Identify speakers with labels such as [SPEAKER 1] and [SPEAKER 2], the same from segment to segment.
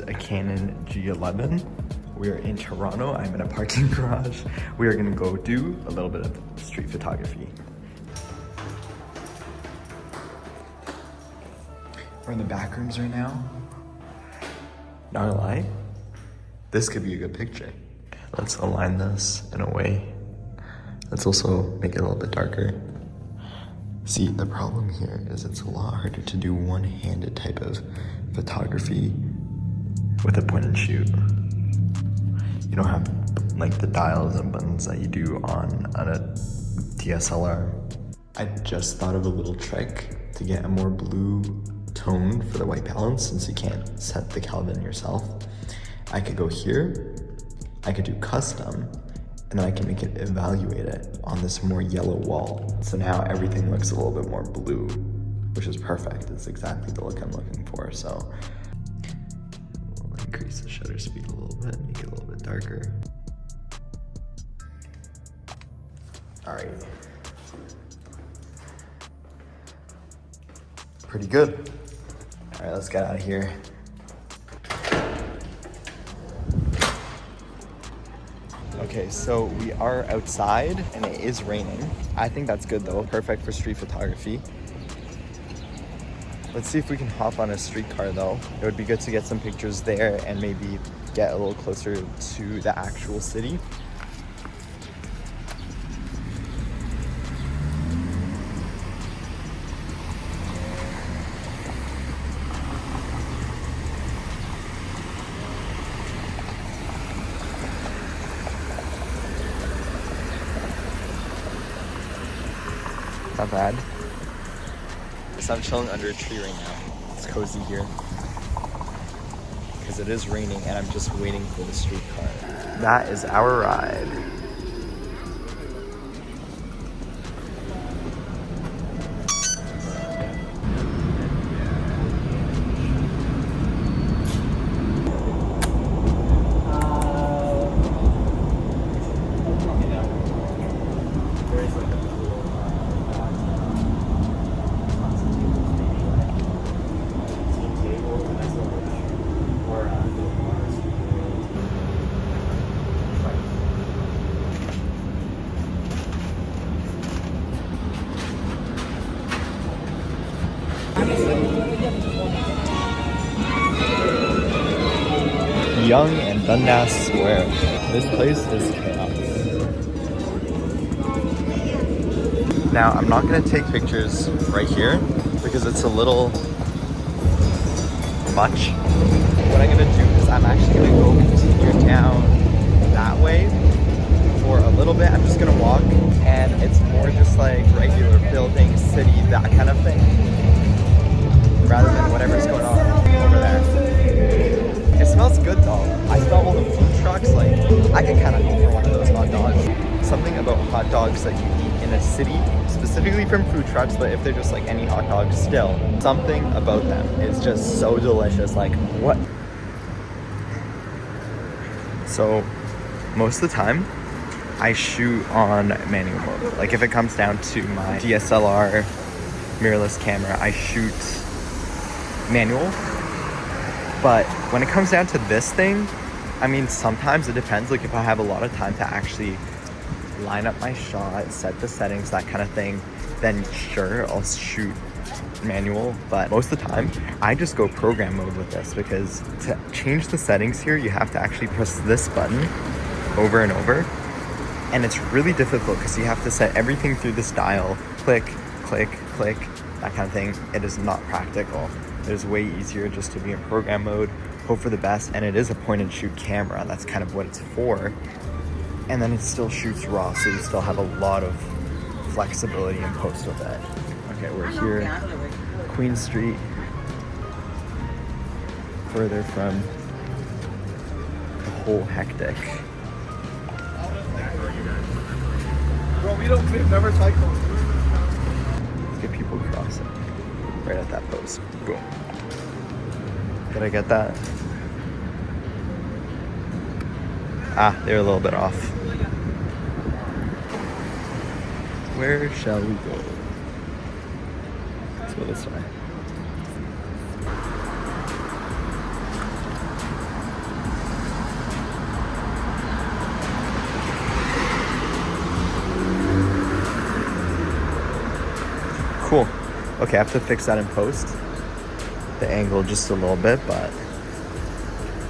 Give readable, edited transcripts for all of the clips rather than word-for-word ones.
[SPEAKER 1] a Canon G11. We're in Toronto. I'm in a parking garage. We are gonna go do a little bit of street photography. We're in the back rooms right now. Not gonna lie, this could be a good picture. Let's align this in a way. Let's also make it a little bit darker. See, the problem here is it's a lot harder to do one-handed type of photography with a point and shoot. You don't have like the dials and buttons that you do on a DSLR. I just thought of a little trick to get a more blue tone for the white balance, since you can't set the Kelvin yourself. I could go here, I could do custom, and then I can make it evaluate it on this more yellow wall. So now everything looks a little bit more blue, which is perfect. It's exactly the look I'm looking for. So we'll increase the shutter speed a little bit, make it a little bit darker. All right. Pretty good. All right, let's get out of here. Okay, so we are outside and it is raining. I think that's good though, perfect for street photography. Let's see if we can hop on a streetcar though. It would be good to get some pictures there and maybe get a little closer to the actual city. Not bad. So I'm chilling under a tree right now. It's cozy here because it is raining and I'm just waiting for the streetcar. That is our ride. Yonge and Dundas Square. This place is chaos. Now, I'm not gonna take pictures right here because it's a little much. What I'm gonna do is I'm actually gonna go continue down that way for a little bit. I'm just gonna walk and it's more just like regular buildings, city, that kind of thing, rather than whatever's going on over there. It smells good though. I smell all the food trucks. Like, I could kind of go for one of those hot dogs. Something about hot dogs that you eat in a city, specifically from food trucks, but if they're just like any hot dogs still, something about them is just so delicious. Like, what? So, most of the time, I shoot on manual mode. Like, if it comes down to my DSLR mirrorless camera, I shoot manual. But when it comes down to this thing, I mean, sometimes it depends. Like, if I have a lot of time to actually line up my shot, set the settings, that kind of thing, then sure, I'll shoot manual. But most of the time, I just go program mode with this, because to change the settings here, you have to actually press this button over and over. And it's really difficult because you have to set everything through this dial. Click, click, click, that kind of thing. It is not practical. It is way easier just to be in program mode, hope for the best, and it is a point and shoot camera. That's kind of what it's for. And then it still shoots raw, so you still have a lot of flexibility in post with it. Okay, we're here, Queen Street, further from the whole hectic.
[SPEAKER 2] Bro, we've never cycled.
[SPEAKER 1] Let's get people crossing right at that post. Boom. Did I get that? Ah, they're a little bit off. Where shall we go? Let's go this way. Cool. Okay, I have to fix that in post. The angle just a little bit, but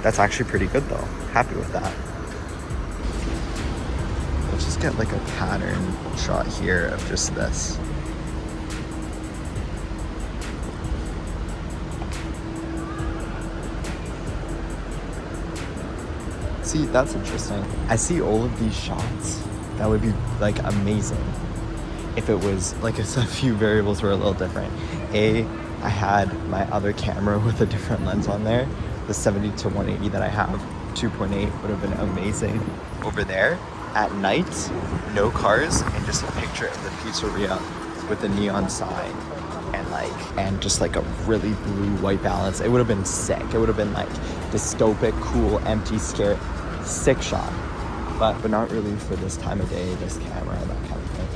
[SPEAKER 1] that's actually pretty good though. Happy with that. Let's just get like a pattern shot here of just this. See, that's interesting. I see all of these shots. That would be like amazing if it was like a few variables were a little different. I had my other camera with a different lens on there. The 70 to 180 that I have, 2.8 would have been amazing. Over there at night, no cars, and just a picture of the pizzeria with a neon sign and just like a really blue white balance. It would have been sick. It would have been like dystopic, cool, empty, scary, sick shot. But not really for this time of day, this camera, that kind of thing.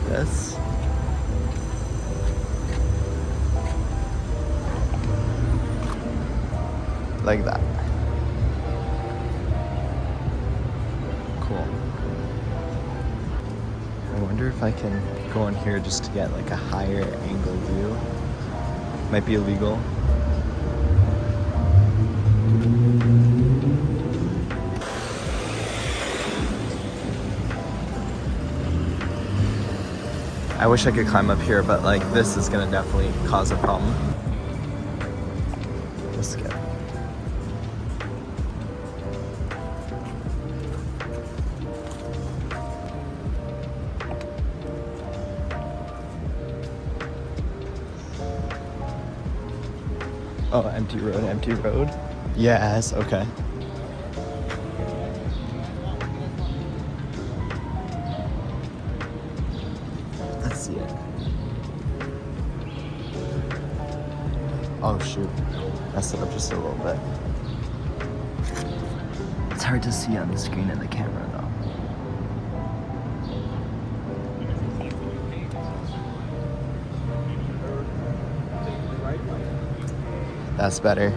[SPEAKER 1] This. Like that. Cool. I wonder if I can go in here just to get like a higher angle view. Might be illegal. I wish I could climb up here, but like this is gonna definitely cause a problem. Let's get. Oh, empty road, empty road. Yes, okay. Oh shoot, messed it up just a little bit. It's hard to see on the screen of the camera though. That's better.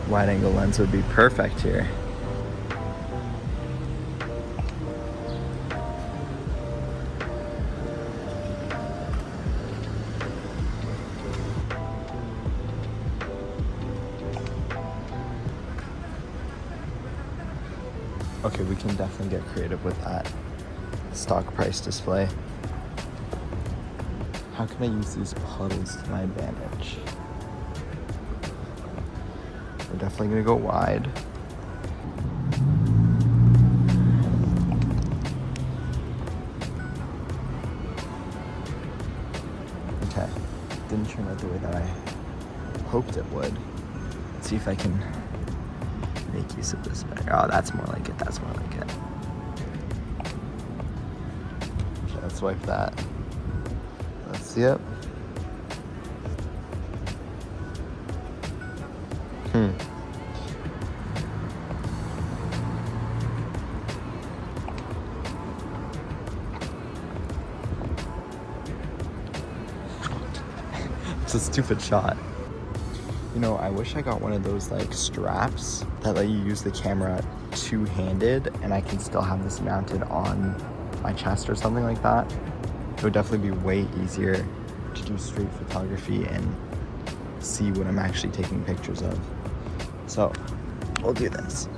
[SPEAKER 1] Wide angle lens would be perfect here. Okay, we can definitely get creative with that stock price display. How can I use these puddles to my advantage? We're definitely gonna go wide. Okay, didn't turn out the way that I hoped it would. Let's see if I can make use of this better. Oh, that's more like it. That's more like it. Okay, let's wipe that. Let's see it. It's a stupid shot. You know, I wish I got one of those like straps that let you use the camera two-handed and I can still have this mounted on my chest or something like that. It would definitely be way easier to do street photography and see what I'm actually taking pictures of. So we'll do this.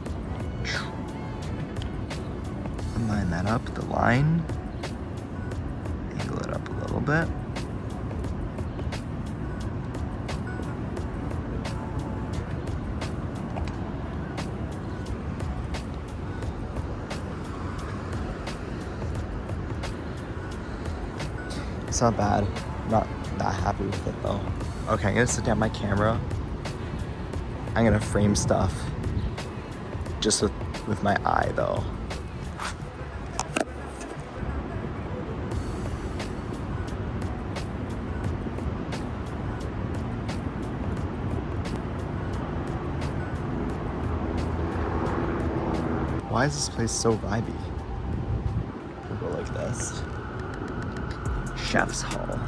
[SPEAKER 1] Line that up, the line. Angle it up a little bit. It's not bad. Not that happy with it though. Okay, I'm gonna sit down my camera. I'm gonna frame stuff just with my eye though. Why is this place so vibey? We'll go like this. Chef's Hall.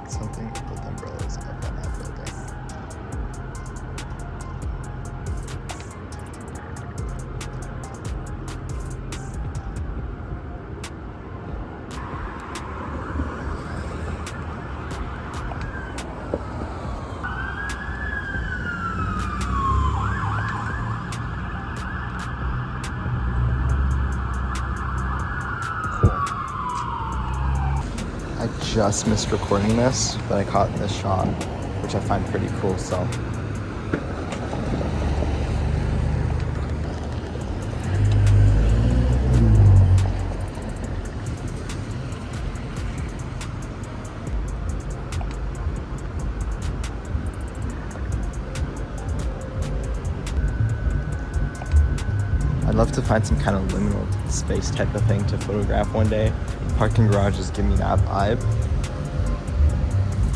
[SPEAKER 1] Something with umbrellas up on that building. I just missed recording this, but I caught this shot, which I find pretty cool, so. I'd love to find some kind of liminal space type of thing to photograph one day. Parking garages give me that vibe.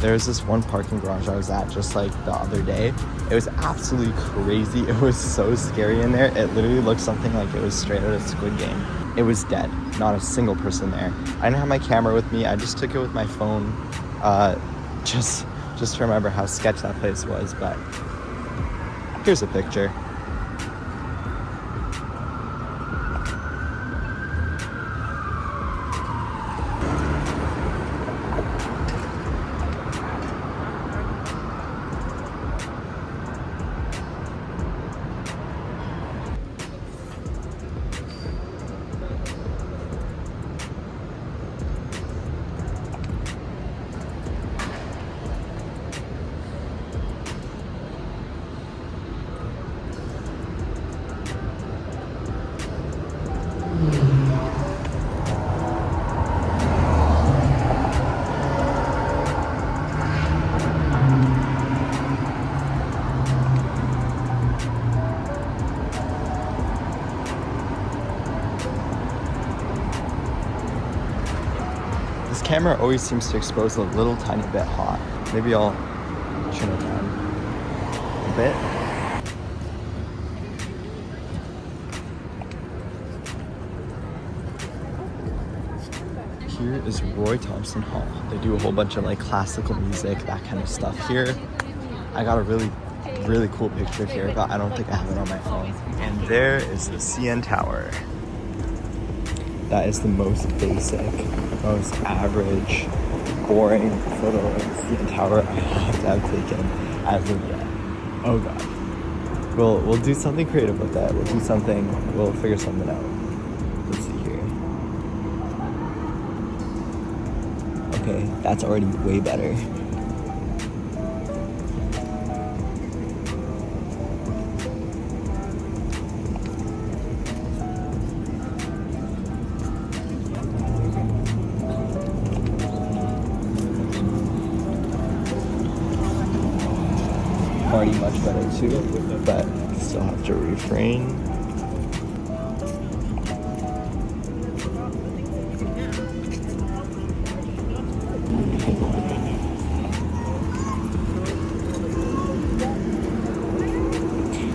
[SPEAKER 1] There's this one parking garage I was at just like the other day. It was absolutely crazy. It was so scary in there. It literally looked something like it was straight out of Squid Game. It was dead. Not a single person there. I didn't have my camera with me. I just took it with my phone, just to remember how sketch that place was. But here's a picture. This camera always seems to expose a little tiny bit hot. Maybe I'll trim it down a bit. Here is Roy Thompson Hall. They do a whole bunch of like classical music, that kind of stuff here. I got a really cool picture here, but I don't think I have it on my phone. And there is the CN Tower. That is the most basic, most average, boring photo of the CN Tower I have to have taken as of yet. Oh god. We'll do something creative with that. We'll figure something out. Let's see here. Okay, that's already way better. Already much better too, but still have to refrain.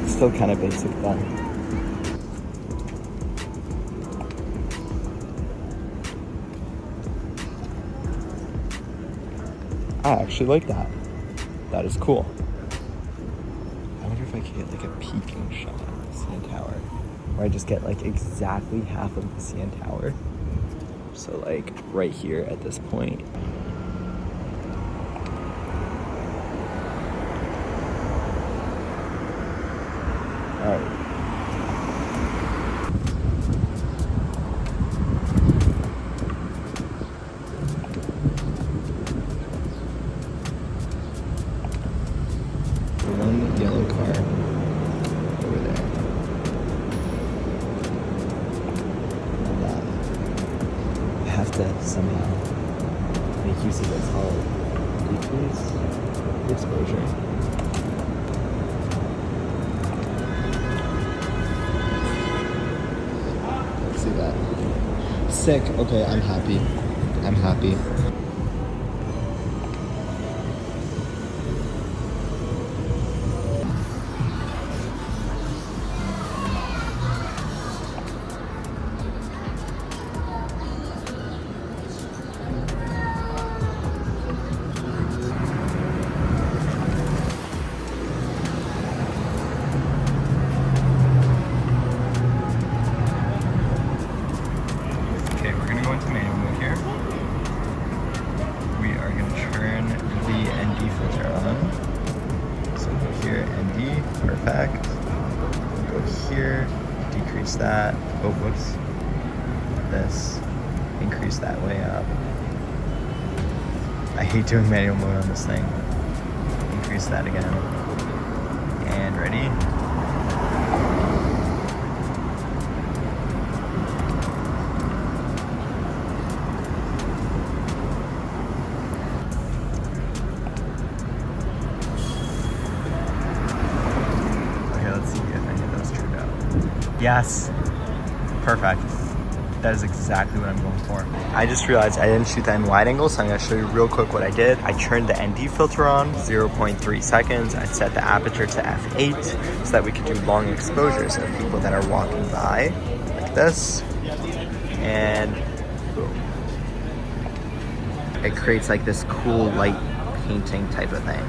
[SPEAKER 1] Still kind of basic though. I actually like that. That is cool. I wonder if I could get like a peeking shot of the CN Tower, where I just get like exactly half of the CN Tower. So like right here at this point. Alright. decreases it. So I'll decrease the exposure. Let's see that. Sick. Okay, I'm happy. I'm happy. Okay, we're gonna go into manual mode here. We are gonna turn the ND filter on. So go here, ND, perfect. Go here, decrease that. Oh, whoops. This, increase that way up. I hate doing manual mode on this thing. Increase that again. And ready? Yes. Perfect. That is exactly what I'm going for. I just realized I didn't shoot that in wide angle, so I'm gonna show you real quick what I did. I turned the ND filter on, 0.3 seconds. I set the aperture to f8 so that we could do long exposures of people that are walking by, like this. And boom. It creates like this cool light painting type of thing,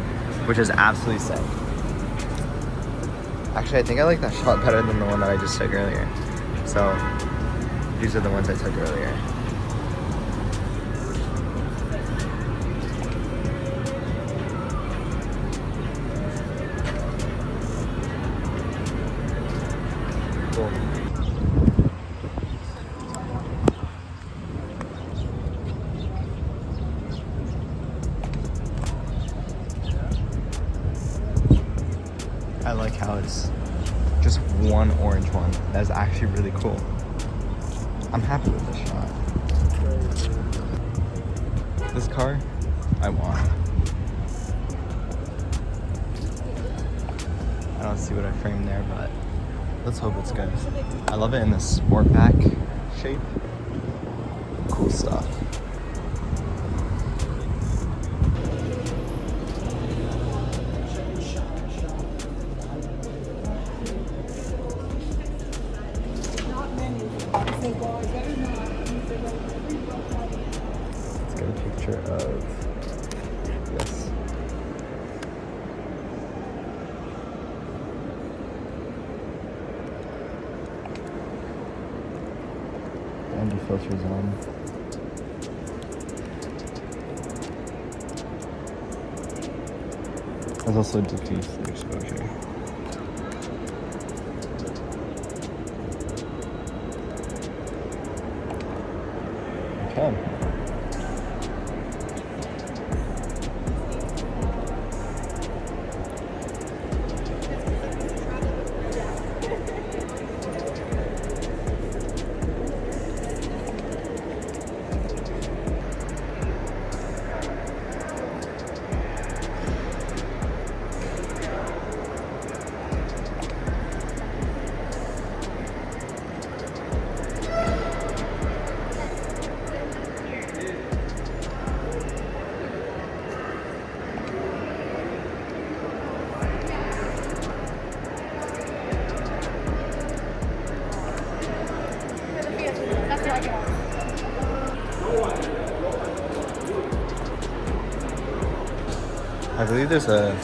[SPEAKER 1] which is absolutely sick. Actually, I think I like that shot better than the one that I just took earlier. So, these are the ones I took earlier. Cool. I like how it's just one orange one. That is actually really cool. I'm happy with this shot. This car, I want. I don't see what I framed there, but let's hope it's good. I love it in the Sportback shape. Cool stuff. Let's get a picture of this. And the filter's on. There's also decreased the exposure. Okay. I believe there's a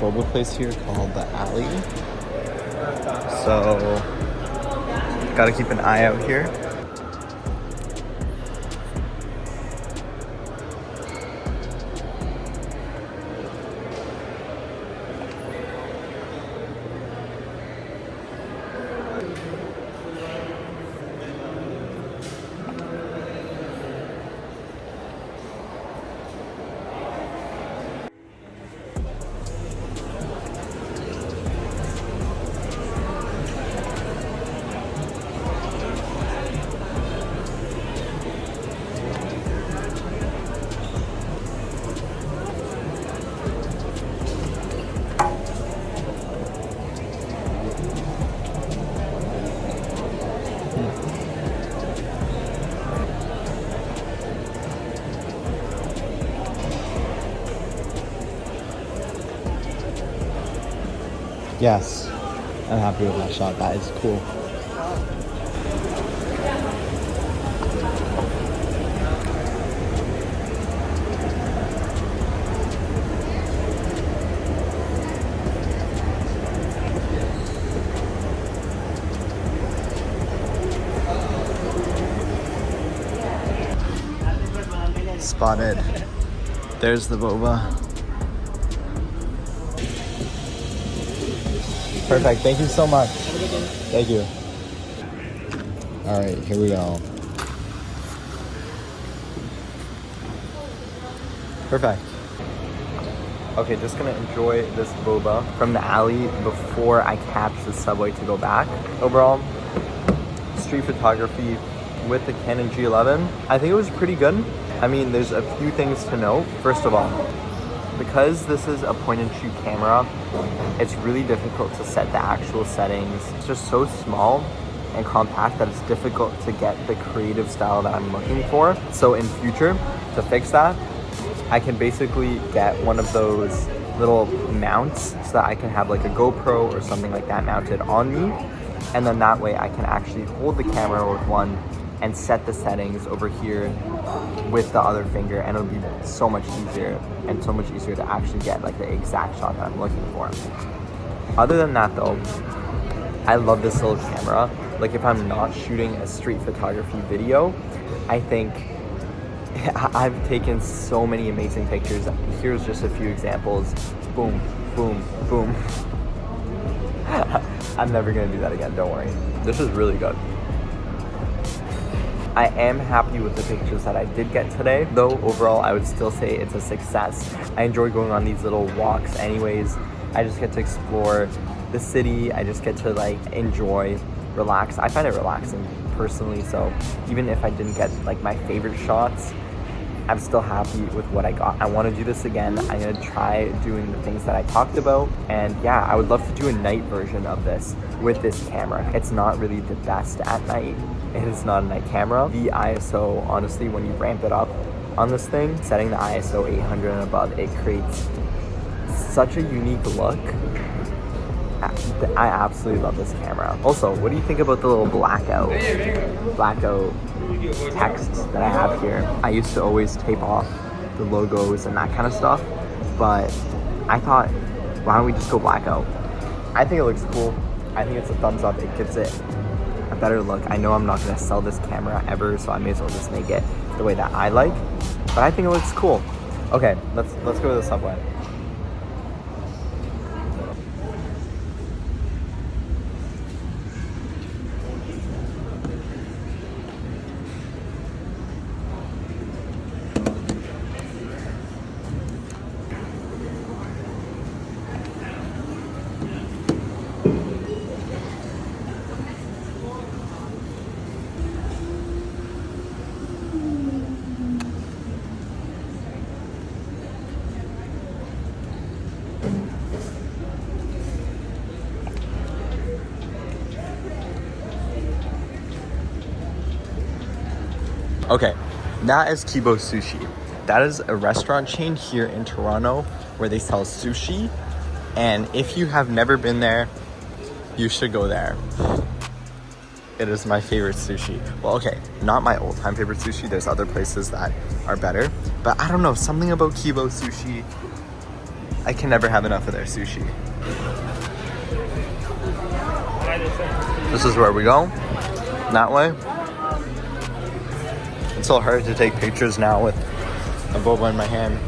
[SPEAKER 1] boba place here called the Alley. So, gotta keep an eye out here. Yes, I'm happy with that shot. That is cool. Spotted. There's the boba. Perfect. Thank you so much. Thank you. All right, here we go. Perfect. Okay, just gonna enjoy this boba from the alley before I catch the subway to go back. Overall, street photography with the Canon G11, I think it was pretty good. I mean, there's a few things to note. First of all, because this is a point-and-shoot camera, it's really difficult to set the actual settings. It's just so small and compact that it's difficult to get the creative style that I'm looking for. So in future, to fix that, I can basically get one of those little mounts so that I can have like a GoPro or something like that mounted on me. And then that way I can actually hold the camera with one and set the settings over here with the other finger, and it'll be so much easier and so much easier to actually get like the exact shot that I'm looking for. Other than that though, I love this little camera. Like if I'm not shooting a street photography video, I think I've taken so many amazing pictures. Here's just a few examples. Boom, boom, boom. I'm never gonna do that again, don't worry. This is really good. I am happy with the pictures that I did get today, though overall I would still say it's a success. I enjoy going on these little walks anyways. I just get to explore the city. I just get to like enjoy, relax. I find it relaxing personally, so even if I didn't get like my favorite shots, I'm still happy with what I got. I want to do this again. I'm gonna try doing the things that I talked about, and yeah, I would love to do a night version of this with this camera. It's not really the best at night. It is not a night camera. The ISO, honestly, when you ramp it up on this thing, setting the ISO 800 and above, it creates such a unique look. I absolutely love this camera. Also, what do you think about the little blackout text that I have here? I used to always tape off the logos and that kind of stuff, but I thought, why don't we just go blackout? I think it looks cool. I think it's a thumbs up. It gives it a better look. I know I'm not gonna sell this camera ever, so I may as well just make it the way that I like, but I think it looks cool. Okay, let's go to the subway. Okay, that is Kibo Sushi. That is a restaurant chain here in Toronto where they sell sushi. And if you have never been there, you should go there. It is my favorite sushi. Well, okay, not my all-time favorite sushi. There's other places that are better. But I don't know, something about Kibo Sushi. I can never have enough of their sushi. This is where we go. That way. It's so hard to take pictures now with a boba in my hand.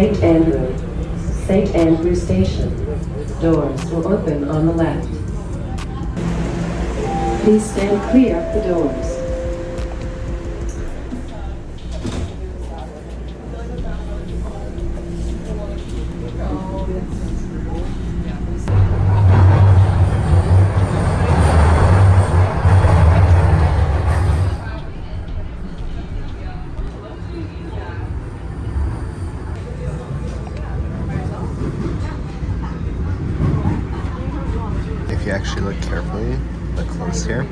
[SPEAKER 3] St. Andrew. St. Andrew Station. Doors will open on the left. Please stand clear of the doors.
[SPEAKER 1] If you actually look carefully, look close here,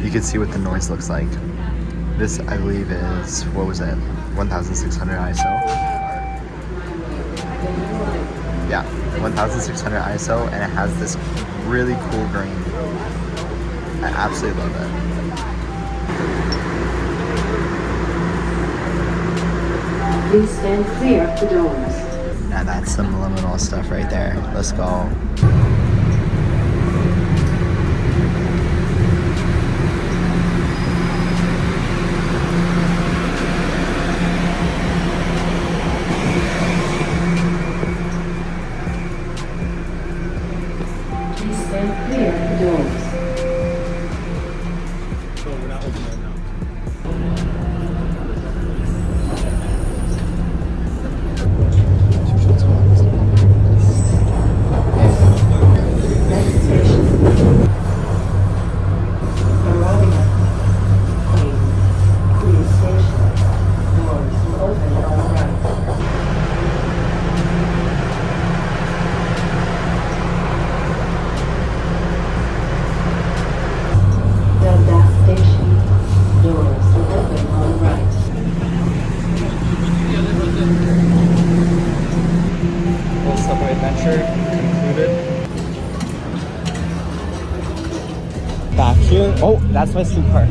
[SPEAKER 1] you can see what the noise looks like. This, I believe, is, what was it, 1600 ISO? Yeah, 1600 ISO, and it has this really cool grain. I absolutely love it.
[SPEAKER 3] Please stand clear of the doors.
[SPEAKER 1] Now that's some liminal stuff right there. Let's go.
[SPEAKER 3] Please stand clear of the doors.
[SPEAKER 2] So we're not open right now.
[SPEAKER 3] Next station. Arriving at Queen Station. Doors will open on the right. Dundas Station. Doors will open on the right.
[SPEAKER 1] Little subway adventure concluded. Back here. Oh, that's my sleep car.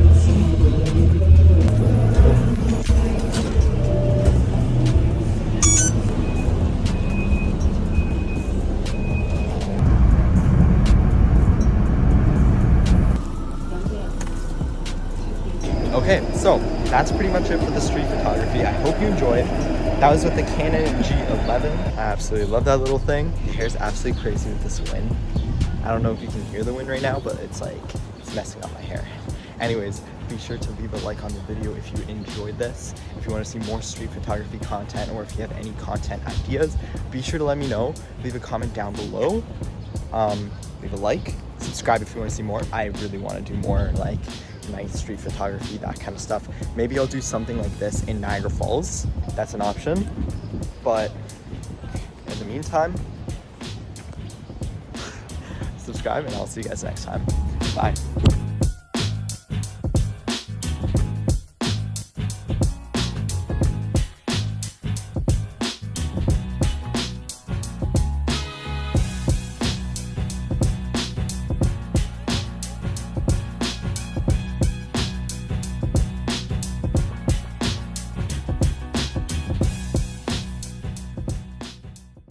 [SPEAKER 1] Okay, so that's pretty much it for the street photography. I hope you enjoyed. That was with the Canon G11. I absolutely love that little thing. The hair's absolutely crazy with this wind. I don't know if you can hear the wind right now, but it's like, it's messing up my hair. Anyways, be sure to leave a like on the video if you enjoyed this. If you want to see more street photography content, or if you have any content ideas, be sure to let me know. Leave a comment down below. Leave a like, subscribe if you want to see more. I really want to do more like night street photography, that kind of stuff. Maybe I'll do something like this in Niagara Falls. That's an option. But in the meantime, subscribe and I'll see you guys next time. Bye.